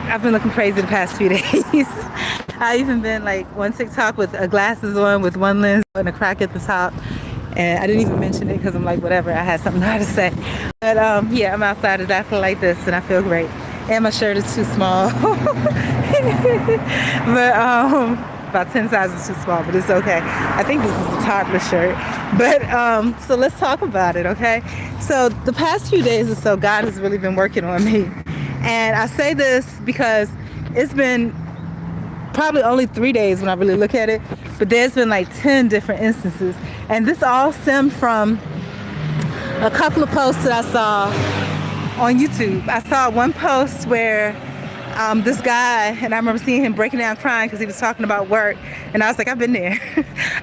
I've been looking crazy the past few days. I even been like on TikTok with glasses on with one lens and a crack at the top. And I didn't even mention it because I'm like, whatever, I had something to say. But yeah, I'm outside exactly like this and I feel great. And my shirt is too small. But about 10 sizes too small, but it's okay. I think this is a toddler shirt. But so let's talk about it, okay? So the past few days or so, God has really been working on me. And I say this because it's been probably only 3 days when I really look at it, but there's been like 10 different instances. And this all stemmed from a couple of posts that I saw on YouTube. I saw one post where this guy, and I remember seeing him breaking down crying because he was talking about work. And I was like, I've been there.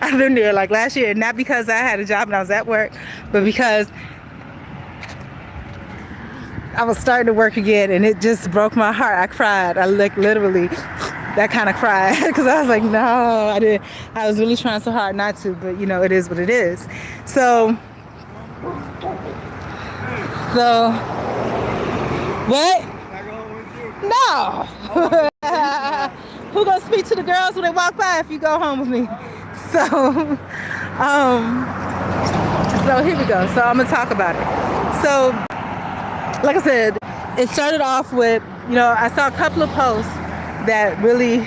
I've been there like last year, not because I had a job and I was at work, but because I was starting to work again and it just broke my heart. I cried. I like literally that kind of cry because I was like, no, I didn't. I was really trying so hard not to, but you know, it is what it is. So what? No. Who gonna speak to the girls when they walk by if you go home with me? So, so here we go. So I'm gonna talk about it. So, like I said, it started off with, you know, I saw a couple of posts that really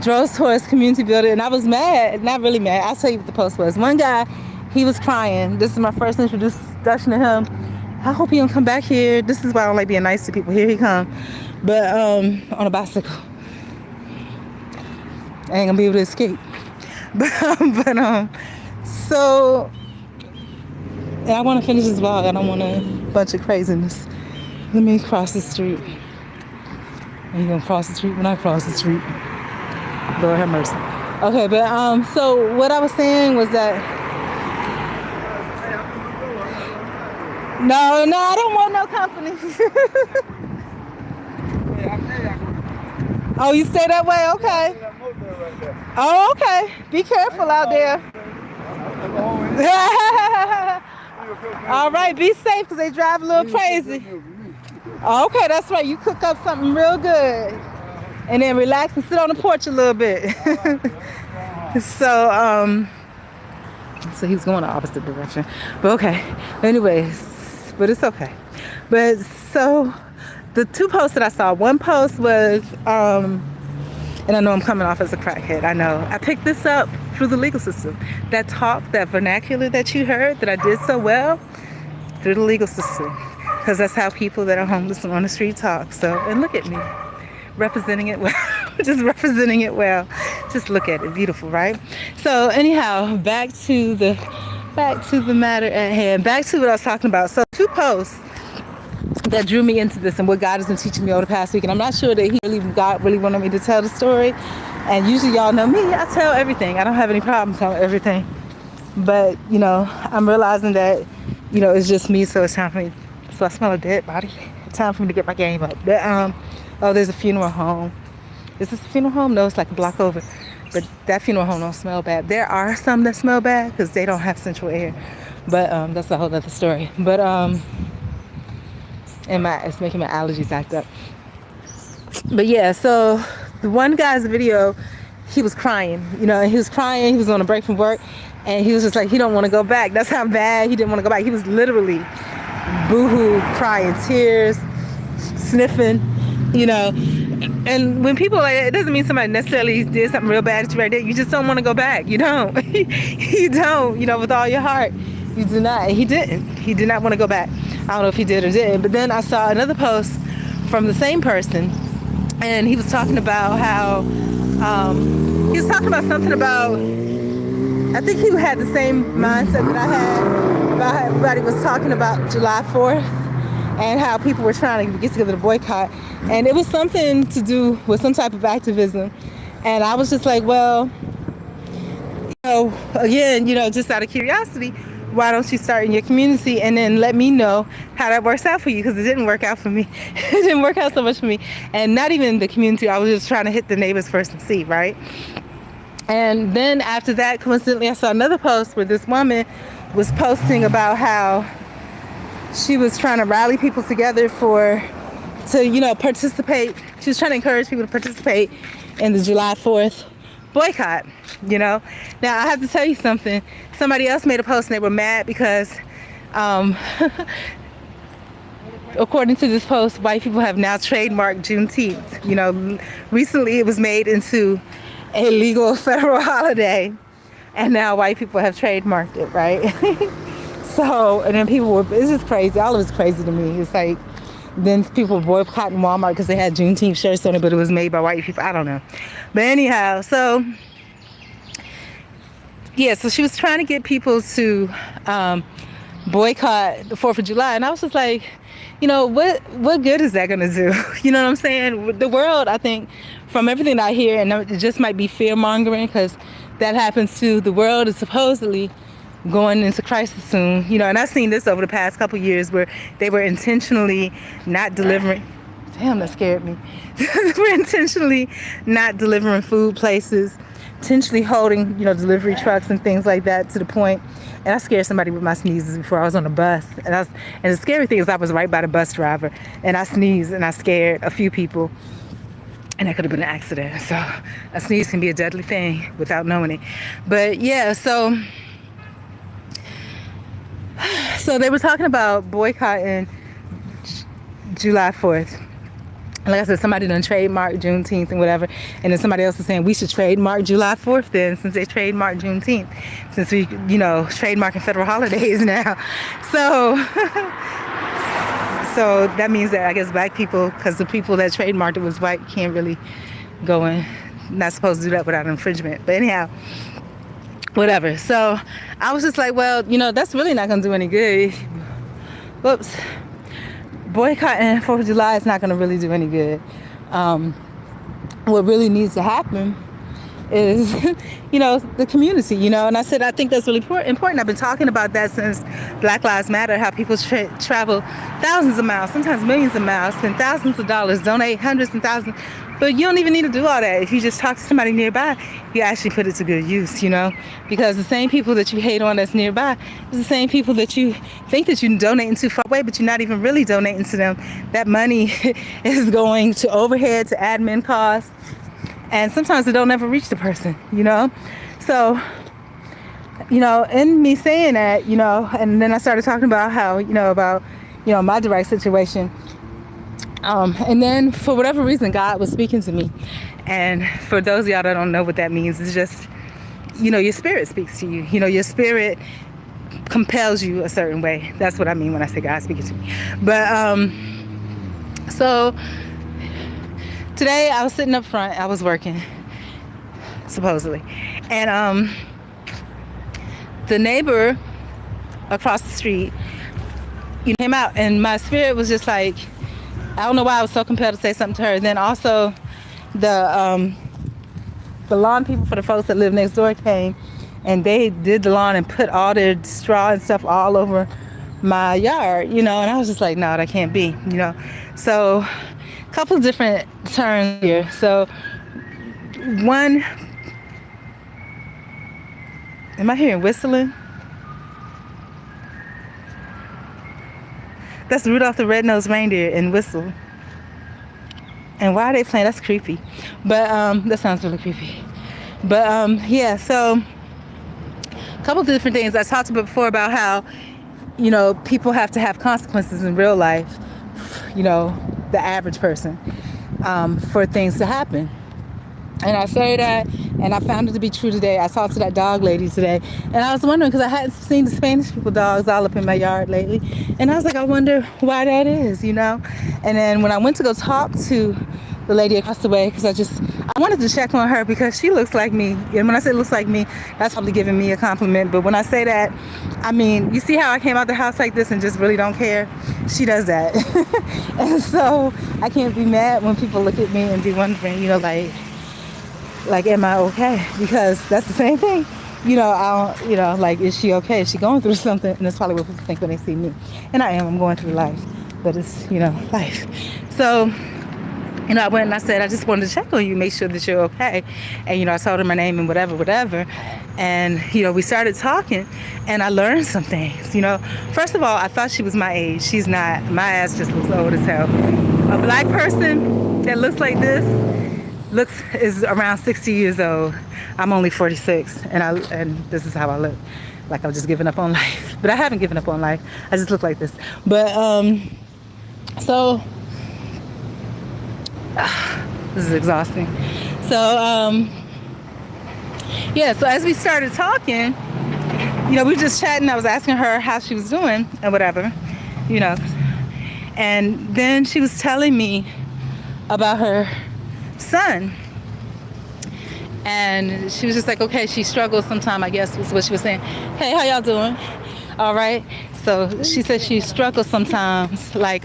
drove towards community building, and I was mad, not really mad. I'll tell you what the post was. One guy, he was crying. This is my first introduction to him. I hope he don't come back here. This is why I don't like being nice to people. Here he come, but on a bicycle. I ain't gonna be able to escape. So, and I want to finish this vlog. I don't want a bunch of craziness. Let me cross the street. Are you gonna cross the street when I cross the street? Lord have mercy. Okay, but so what I was saying was that no, I don't want no company. Oh, you stay that way? Okay. Oh, okay. Be careful out there. All right, be safe because they drive a little crazy. Okay, that's right. You cook up something real good and then relax and sit on the porch a little bit. So he was going the opposite direction. But okay. Anyways, but it's okay. But so the two posts that I saw, one post was and I know I'm coming off as a crackhead. I know. I picked this up through the legal system. That talk, that vernacular that you heard that I did so well, through the legal system. Because that's how people that are homeless and on the street talk. So, and look at me, representing it well. Just representing it well. Just look at it. Beautiful, right? So anyhow, back to the matter at hand. Back to what I was talking about. So two posts that drew me into this and what God has been teaching me over the past week. And I'm not sure that God really wanted me to tell the story. And usually y'all know me, I tell everything. I don't have any problem telling everything. But, you know, I'm realizing that, you know, it's just me, so it's time for me. So I smell a dead body. It's time for me to get my game up. But, oh, there's a funeral home. Is this a funeral home? No, it's like a block over. But that funeral home don't smell bad. There are some that smell bad because they don't have central air. But that's a whole other story. But it's making my allergies act up. But yeah, so the one guy's video, he was crying. You know, he was crying. He was on a break from work. And he was just like, he don't want to go back. That's how bad he didn't want to go back. He was literally boo-hoo, crying, tears, sniffing, you know. And when people like that, it doesn't mean somebody necessarily did something real bad to you right there. You just don't want to go back. You don't. You don't, you know, with all your heart. You do not. He didn't. He did not want to go back. I don't know if he did or didn't. But then I saw another post from the same person. And he was talking about how, he was talking about something about, I think he had the same mindset that I had about how everybody was talking about July 4th and how people were trying to get together to boycott. And it was something to do with some type of activism. And I was just like, well, you know, again, you know, just out of curiosity, why don't you start in your community and then let me know how that works out for you? Because it didn't work out for me. It didn't work out so much for me. And not even the community. I was just trying to hit the neighbors first and see, right? And then after that, coincidentally, I saw another post where this woman was posting about how she was trying to rally people together for to, you know, participate. She was trying to encourage people to participate in the July 4th boycott, you know. Now, I have to tell you something. Somebody else made a post and they were mad because, according to this post, white people have now trademarked Juneteenth. You know, recently it was made into a legal federal holiday, and now white people have trademarked it, right? So, and then people were, it's just crazy. All of it's crazy to me. It's like, then people were boycotting Walmart because they had Juneteenth shirts on it, but it was made by white people. I don't know. But anyhow, so, yeah, so she was trying to get people to boycott the 4th of July. And I was just like, you know, what good is that going to do? You know what I'm saying? The world, I think, from everything I hear, and it just might be fear-mongering because that happens too, the world is supposedly going into crisis soon, you know, and I've seen this over the past couple years where they were intentionally not delivering. Damn, that scared me. We're intentionally not delivering food places, intentionally holding, you know, delivery trucks and things like that to the point. And I scared somebody with my sneezes before I was on a bus. And the scary thing is I was right by the bus driver and I sneezed and I scared a few people. And that could have been an accident. So a sneeze can be a deadly thing without knowing it. But yeah, so they were talking about boycotting July 4th. Like I said, somebody done trademarked Juneteenth and whatever. And then somebody else was saying we should trademark July 4th then, since they trademarked Juneteenth. Since we, you know, trademarking federal holidays now. So so that means that I guess black people, because the people that trademarked it was white, can't really go in. Not supposed to do that without infringement. But anyhow, whatever. So I was just like, well, you know, that's really not going to do any good. Whoops. Boycotting 4th of July is not going to really do any good. What really needs to happen is, you know, the community, you know. And I said, I think that's really important. I've been talking about that since Black Lives Matter, how people travel thousands of miles, sometimes millions of miles, spend thousands of dollars, donate hundreds and thousands. But you don't even need to do all that. If you just talk to somebody nearby, you actually put it to good use, you know? Because the same people that you hate on that's nearby is the same people that you think that you're donating too far away, but you're not even really donating to them. That money is going to overhead, to admin costs, and sometimes it don't ever reach the person, you know? So, you know, in me saying that, you know, and then I started talking about how, you know, my direct situation. And then for whatever reason, God was speaking to me. And for those of y'all that don't know what that means, it's just, you know, your spirit speaks to you. You know, your spirit compels you a certain way. That's what I mean when I say God speaking to me. But so today I was sitting up front. I was working, supposedly. And the neighbor across the street, you know, came out. And my spirit was just like, I don't know why I was so compelled to say something to her. Then also the lawn people for the folks that live next door came and they did the lawn and put all their straw and stuff all over my yard, you know, and I was just like, no, that can't be, you know. So a couple of different turns here. So one, am I hearing whistling? That's Rudolph the Red-Nosed Reindeer and Whistle. And why are they playing? That's creepy. But that sounds really creepy. But yeah, so a couple of different things. I talked about before about how, you know, people have to have consequences in real life, you know, the average person, for things to happen. And I say that, and I found it to be true today. I talked to that dog lady today, and I was wondering, because I hadn't seen the Spanish people dogs all up in my yard lately, and I was like, I wonder why that is, you know? And then when I went to go talk to the lady across the way, because I wanted to check on her because she looks like me. And when I say looks like me, that's probably giving me a compliment. But when I say that, I mean, you see how I came out the house like this and just really don't care? She does that. And so I can't be mad when people look at me and be wondering, you know, like, am I okay? Because that's the same thing. You know, like, is she okay? Is she going through something? And that's probably what people think when they see me. And I am. I'm going through life. But it's, you know, life. So, you know, I went and I said, I just wanted to check on you, make sure that you're okay. And, you know, I told her my name and whatever. And, you know, we started talking and I learned some things, you know. First of all, I thought she was my age. She's not. My ass just looks old as hell. A black person that looks like this is around 60 years old. I'm only 46, and this is how I look. Like I've just given up on life. But I haven't given up on life. I just look like this. But so this is exhausting. So yeah, so as we started talking, we were just chatting. I was asking her how she was doing and whatever, and then she was telling me about her son. And she was just like, okay, she struggles sometime, I guess was what she was saying. Hey, how y'all doing? All right. So she said she struggles sometimes, like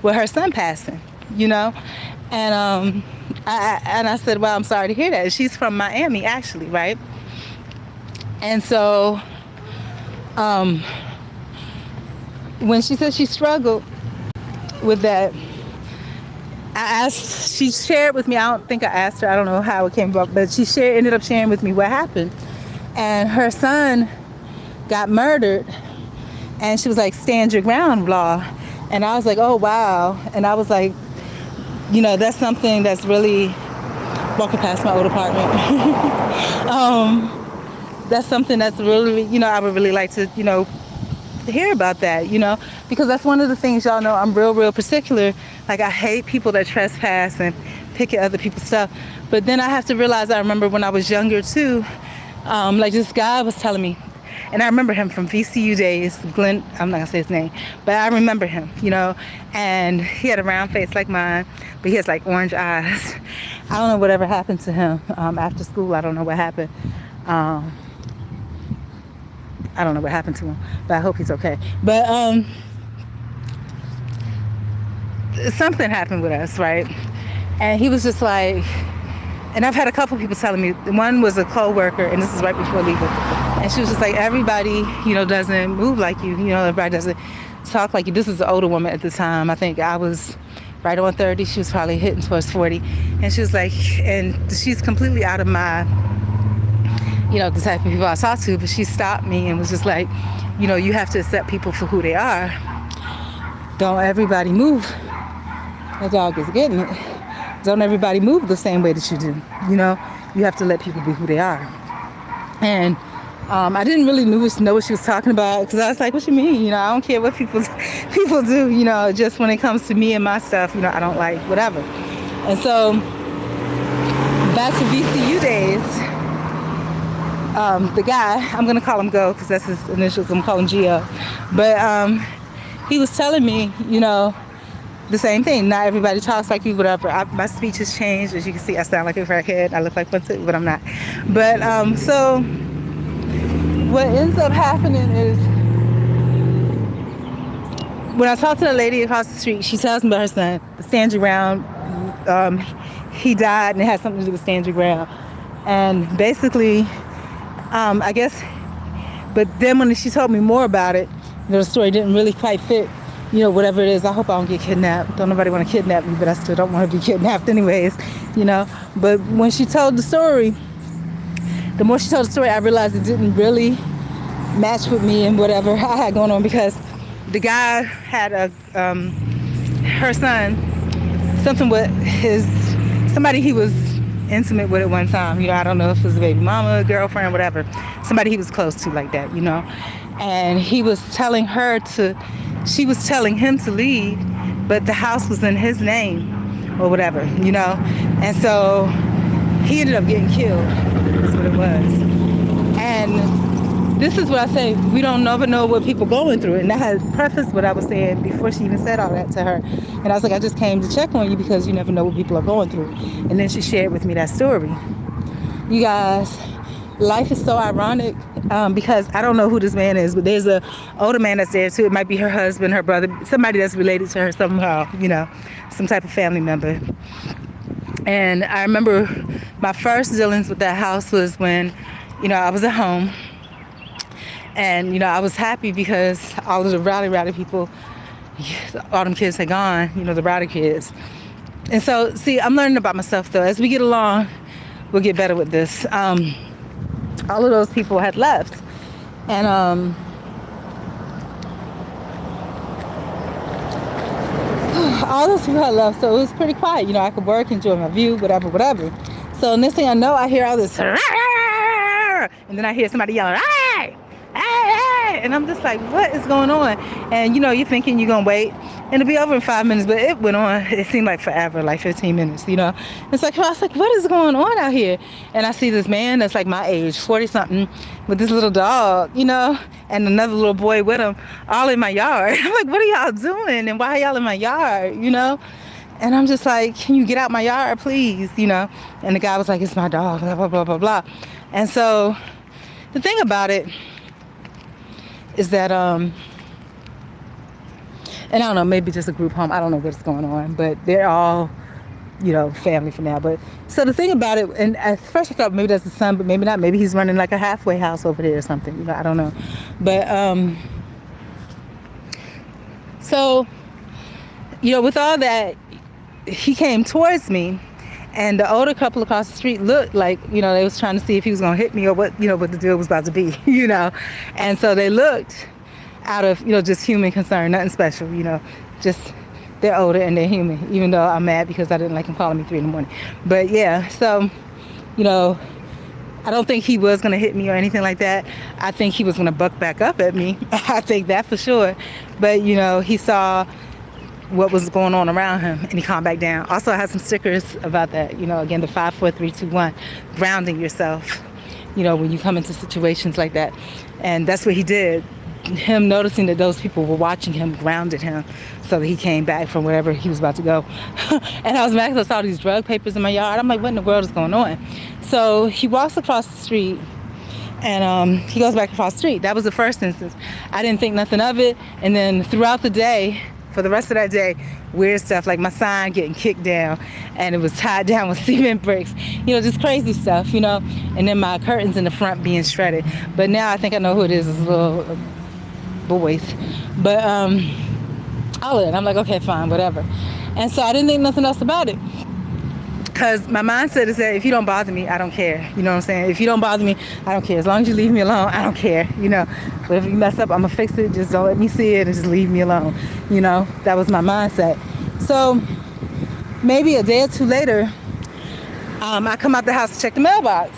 with her son passing, And I said, well, I'm sorry to hear that. She's from Miami, actually, right? And so when she said she struggled with that, she shared with me, I don't think I asked her, I don't know how it came about, but she ended up sharing with me what happened. And her son got murdered, and she was like, stand your ground law. And I was like, oh, wow. And I was like, that's something that's really, walking past my old apartment. That's something that's really, I would really like to, hear about that, because that's one of the things, y'all know, I'm real particular. Like, I hate people that trespass and pick at other people's stuff. But then I have to realize, I remember when I was younger too, like this guy was telling me, and I remember him from VCU days, Glenn, I'm not gonna say his name, but I remember him, and he had a round face like mine, but he has like orange eyes. I don't know whatever happened to him after school. I don't know what happened. I don't know what happened to him, but I hope he's okay. But something happened with us, right? And he was just like, and I've had a couple people telling me, one was a co-worker, and this is right before leaving, and she was just like, everybody, doesn't move like you, everybody doesn't talk like you. This is an older woman at the time. I think I was right on 30. She was probably hitting towards 40. And she was like, and she's completely out of my, the type of people I talk to, but she stopped me and was just like, you have to accept people for who they are. Don't everybody move. That dog is getting it. Don't everybody move the same way that you do. You have to let people be who they are. And I didn't really know what she was talking about, because I was like, what you mean? I don't care what people do, just when it comes to me and my stuff, I don't like whatever. And so back to VCU days, the guy, I'm going to call him Go because that's his initials. I'm going to call him Gio. But he was telling me, the same thing. Not everybody talks like you, whatever. My speech has changed. As you can see, I sound like a crackhead. I look like one too, but I'm not. But so what ends up happening is, when I talk to the lady across the street, she tells me about her son, stand your ground. He died, and it had something to do with stand your ground. And basically, I guess, but then when she told me more about it, the story didn't really quite fit, whatever it is. I hope I don't get kidnapped. Don't nobody want to kidnap me, but I still don't want to be kidnapped anyways, But when she told the story, the more she told the story, I realized it didn't really match with me and whatever I had going on, because the guy had her son, something with somebody he was intimate with at one time. I don't know if it was a baby mama, girlfriend, whatever. Somebody he was close to like that, And he was telling she was telling him to leave, but the house was in his name or whatever, And so he ended up getting killed. That's what it was. And this is what I say, we don't never know what people going through. And I had prefaced what I was saying before she even said all that to her. And I was like, I just came to check on you because you never know what people are going through. And then she shared with me that story. You guys, life is so ironic because I don't know who this man is, but there's a older man that's there too. It might be her husband, her brother, somebody that's related to her somehow, some type of family member. And I remember my first dealings with that house was when, I was at home. And, I was happy because all of the rowdy people, all them kids had gone, the rowdy kids. And so, see, I'm learning about myself, though. As we get along, we'll get better with this. All of those people had left. And all those people had left, so it was pretty quiet. You know, I could work, enjoy my view, whatever. So next thing I know, I hear all this, and then I hear somebody yelling, hey, hey, hey, and I'm just like, what is going on? And you know, you're thinking you're gonna wait and it'll be over in 5 minutes, but it went on. It seemed like forever, like 15 minutes, you know. It's like, I was like, what is going on out here? And I see this man that's like my age, 40 something, with this little dog, you know, and another little boy with him, all in my yard. I'm like, what are y'all doing? And why are y'all in my yard, you know? And I'm just like, can you get out my yard, please, you know? And the guy was like, it's my dog, blah, blah, blah, blah, blah. And so the thing about it is that, and I don't know, maybe just a group home. I don't know what's going on, but they're all, you know, family for now. But so the thing about it, and at first I thought maybe that's the son, but maybe not. Maybe he's running like a halfway house over there or something. You know, I don't know. But so, you know, with all that, he came towards me, and the older couple across the street looked like, you know, they was trying to see if he was gonna hit me or what, you know, what the deal was about to be, you know. And so they looked out of, you know, just human concern, nothing special, you know, just they're older and they're human, even though I'm mad because I didn't like him calling me 3 a.m. But yeah, so, you know, I don't think he was going to hit me or anything like that. I think he was going to buck back up at me. I think that for sure. But, you know, he saw what was going on around him and he calmed back down. Also, I had some stickers about that, you know, again, the 5, 4, 3, 2, 1, grounding yourself, you know, when you come into situations like that. And that's what he did. Him noticing that those people were watching him grounded him so that he came back from wherever he was about to go. And I was mad because I saw these drug papers in my yard. I'm like, what in the world is going on? So he walks across the street and he goes back across the street. That was the first instance. I didn't think nothing of it. And then throughout the day, for the rest of that day, weird stuff like my sign getting kicked down and it was tied down with cement bricks, you know, just crazy stuff, you know. And then my curtains in the front being shredded. But now I think I know who it is. It's little boys. But all of it, I'm like, okay, fine, whatever. And so I didn't think nothing else about it, because my mindset is that if you don't bother me, I don't care. You know what I'm saying? If you don't bother me, I don't care. As long as you leave me alone, I don't care, you know. But if you mess up, I'm gonna fix it. Just don't let me see it and just leave me alone, you know. That was my mindset. So maybe a day or two later, I come out the house to check the mailbox,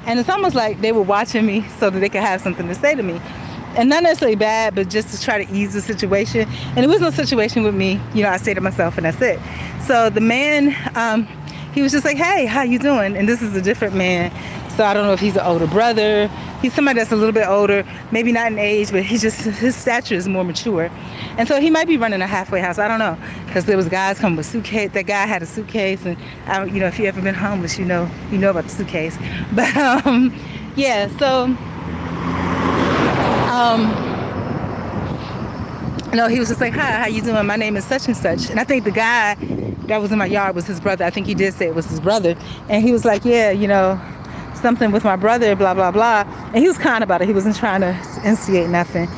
and it's almost like they were watching me so that they could have something to say to me. And not necessarily bad, but just to try to ease the situation. And it was no situation with me. You know, I stayed to myself and that's it. So the man, he was just like, hey, how you doing? And this is a different man. So I don't know if he's an older brother. He's somebody that's a little bit older, maybe not in age, but he's just, his stature is more mature. And so he might be running a halfway house. I don't know. Because there was guys coming with suitcase. That guy had a suitcase. And, you know, if you ever been homeless, you know about the suitcase. But, yeah, so... no, he was just like, hi, how you doing? My name is such and such. And I think the guy that was in my yard was his brother. I think he did say it was his brother. And he was like, yeah, you know, something with my brother, blah, blah, blah. And he was kind about it. He wasn't trying to instigate nothing.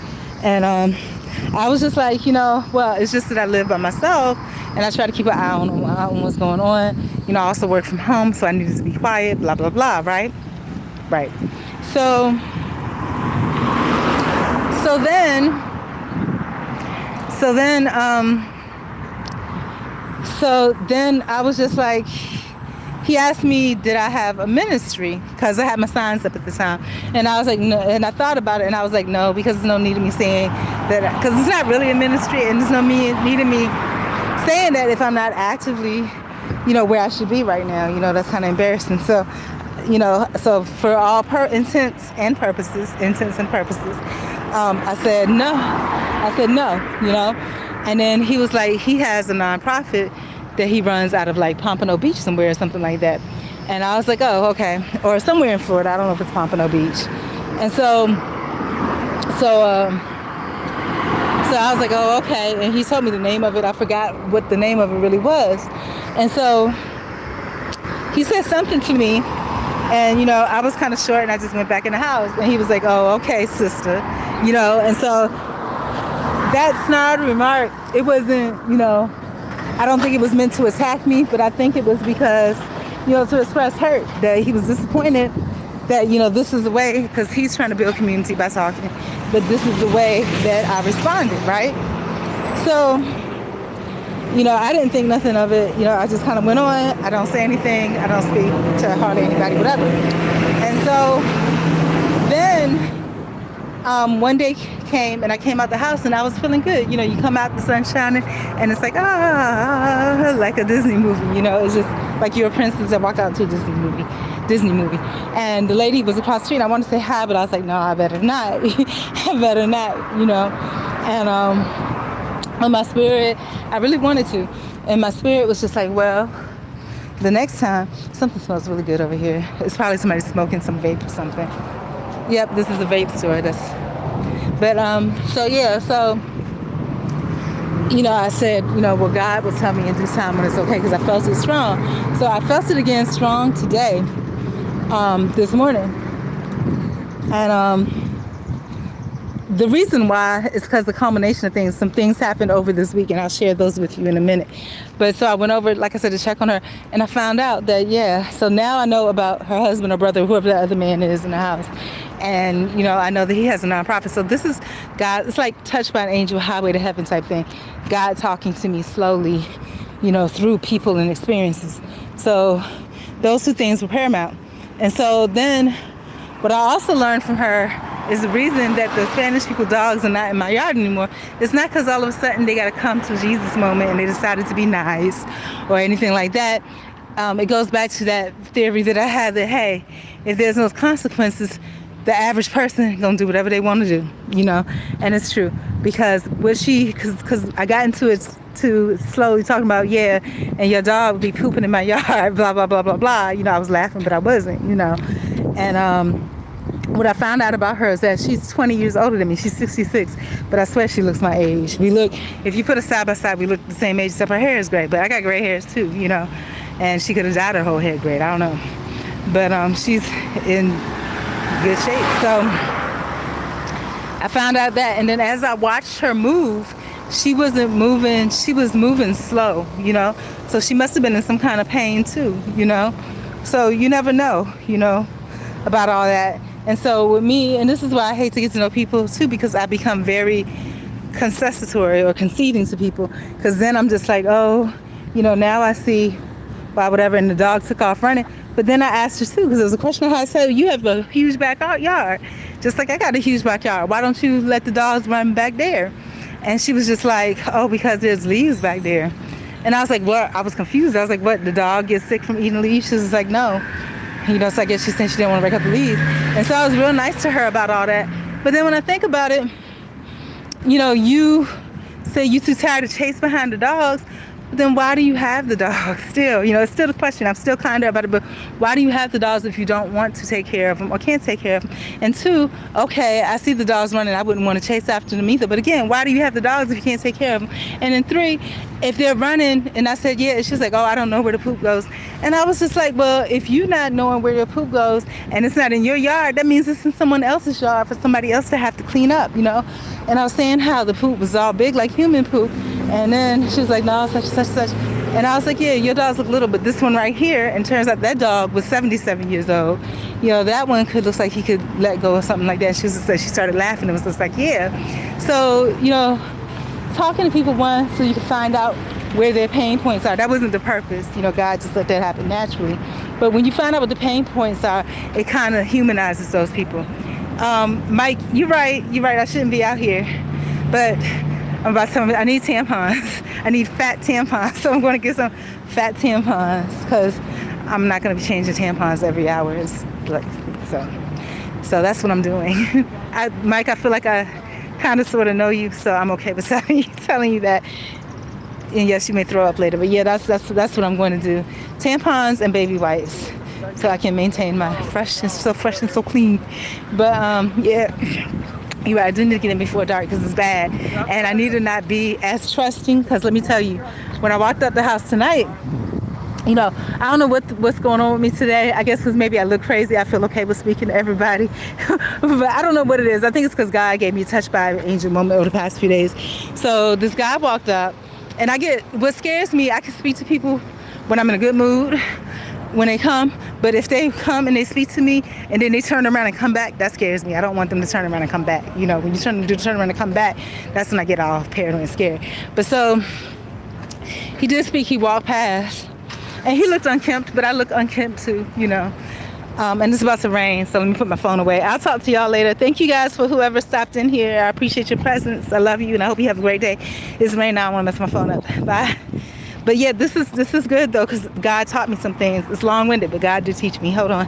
And I was just like, you know, well, it's just that I live by myself and I try to keep an eye on what's going on. You know, I also work from home, so I needed to be quiet, blah, blah, blah, right? Right. So then I was just like, he asked me, did I have a ministry? Because I had my signs up at the time. And I was like, no. And I thought about it and I was like, no, because there's no need of me saying that, because it's not really a ministry and there's no need of me saying that if I'm not actively, you know, where I should be right now. You know, that's kind of embarrassing. So, you know, so for all intents and purposes, I said no, you know. And then he was like, he has a nonprofit that he runs out of like Pompano Beach somewhere or something like that. And I was like, oh, okay. Or somewhere in Florida. I don't know if it's Pompano Beach. And so I was like, oh, okay. And he told me the name of it. I forgot what the name of it really was. And so he said something to me. And, you know, I was kind of short and I just went back in the house. And he was like, oh, okay, sister. You know, and so that snide remark, it wasn't, you know, I don't think it was meant to attack me, but I think it was because, you know, to express hurt, that he was disappointed that, you know, this is the way, because he's trying to build community by talking, but this is the way that I responded, right? So, you know, I didn't think nothing of it. You know, I just kind of went on. I don't say anything. I don't speak to hardly anybody, whatever. And so then one day came and I came out the house and I was feeling good. You know, you come out, the sun shining, and it's like, like a Disney movie. You know, it's just like you're a princess that walked out to a Disney movie. And the lady was across the street and I wanted to say hi, but I was like, no, I better not. I better not, you know. And on my spirit, I really wanted to. And my spirit was just like, well, the next time, something smells really good over here. It's probably somebody smoking some vape or something. Yep, this is a vape store. So you know, I said, you know, well, God will tell me in due time when it's okay, because I felt it strong. So I felt it again strong today, this morning. And the reason why is because the culmination of things. Some things happened over this week, and I'll share those with you in a minute. But so I went over, like I said, to check on her, and I found out that, yeah, so now I know about her husband or brother, whoever the other man is in the house. And, you know, I know that he has a nonprofit. So this is God. It's like touched by an angel, highway to heaven type thing. God talking to me slowly, you know, through people and experiences. So those two things were paramount. And so then what I also learned from her is the reason that the Spanish people dogs are not in my yard anymore. It's not because all of a sudden they got to come to a Jesus moment and they decided to be nice or anything like that. It goes back to that theory that I had that, hey, if there's no consequences, the average person gonna do whatever they want to do, you know. And it's true, because because I got into it too slowly, talking about, yeah, and your dog would be pooping in my yard, blah blah blah blah blah. You know, I was laughing, but I wasn't, you know. And what I found out about her is that she's 20 years older than me. She's 66, but I swear she looks my age. If you put us side by side, we look the same age, except her hair is gray, but I got gray hairs too, you know. And she could have dyed her whole head gray, I don't know. But she's in good shape. So I found out that, and then as I watched her move, she wasn't moving, she was moving slow, you know. So she must have been in some kind of pain too, you know. So you never know, you know, about all that. And so with me, and this is why I hate to get to know people too, because I become very concessory or conceding to people, because then I'm just like, oh, you know, now I see why whatever, and the dog took off running. But then I asked her too, because there was a question of how I said, you have a huge backyard, just like I got a huge backyard. Why don't you let the dogs run back there? And she was just like, oh, because there's leaves back there. And I was like, what? I was confused. I was like, what, the dog gets sick from eating leaves? She was like, no. You know, so I guess she said she didn't want to break up the leaves. And so I was real nice to her about all that. But then when I think about it, you know, you say you too tired to chase behind the dogs, then why do you have the dogs still? You know, it's still the question. I'm still kind of about it, but why do you have the dogs if you don't want to take care of them or can't take care of them? And two, okay, I see the dogs running. I wouldn't want to chase after them either. But again, why do you have the dogs if you can't take care of them? And then three, if they're running, and I said, yeah, she's like, oh, I don't know where the poop goes. And I was just like, well, if you're not knowing where your poop goes and it's not in your yard, that means it's in someone else's yard for somebody else to have to clean up, you know? And I was saying how the poop was all big like human poop. And then she was like, no, such. And I was like, yeah, your dogs look little, but this one right here, and turns out that dog was 77 years old. You know, that one looks like he could let go or something like that. She started laughing and was just like, yeah. So, you know, talking to people, one, so you can find out where their pain points are. That wasn't the purpose. You know, God just let that happen naturally. But when you find out what the pain points are, it kind of humanizes those people. Mike, you're right. I shouldn't be out here. But I'm about to tell me, I need tampons. I need fat tampons. So I'm going to get some fat tampons, because I'm not going to be changing tampons every hour. So that's what I'm doing. Mike, I feel like I kind of sort of know you, so I'm okay with telling you that. And yes, you may throw up later, but yeah, that's what I'm going to do. Tampons and baby wipes, so I can maintain my fresh and so clean. But yeah, you're right. I do need to get in before dark because it's bad, and I need to not be as trusting. Because let me tell you, when I walked up the house tonight, you know, I don't know what's going on with me today. I guess because maybe I look crazy. I feel okay with speaking to everybody. But I don't know what it is. I think it's because God gave me a touch by an angel moment over the past few days. So this guy walked up, and what scares me, I can speak to people when I'm in a good mood, when they come. But if they come and they speak to me and then they turn around and come back, that scares me. I don't want them to turn around and come back. You know, when you turn around and come back, that's when I get all paranoid and scared. But so He did speak. He walked past, and he looked unkempt, but I look unkempt too, you know. And it's about to rain, so let me put my phone away. I'll talk to y'all later. Thank you guys for whoever stopped in here. I appreciate your presence. I love you, and I hope you have a great day. It's raining now. I want to mess my phone up. Bye. But yeah, this is good though, because God taught me some things. It's long-winded, but God did teach me. Hold on.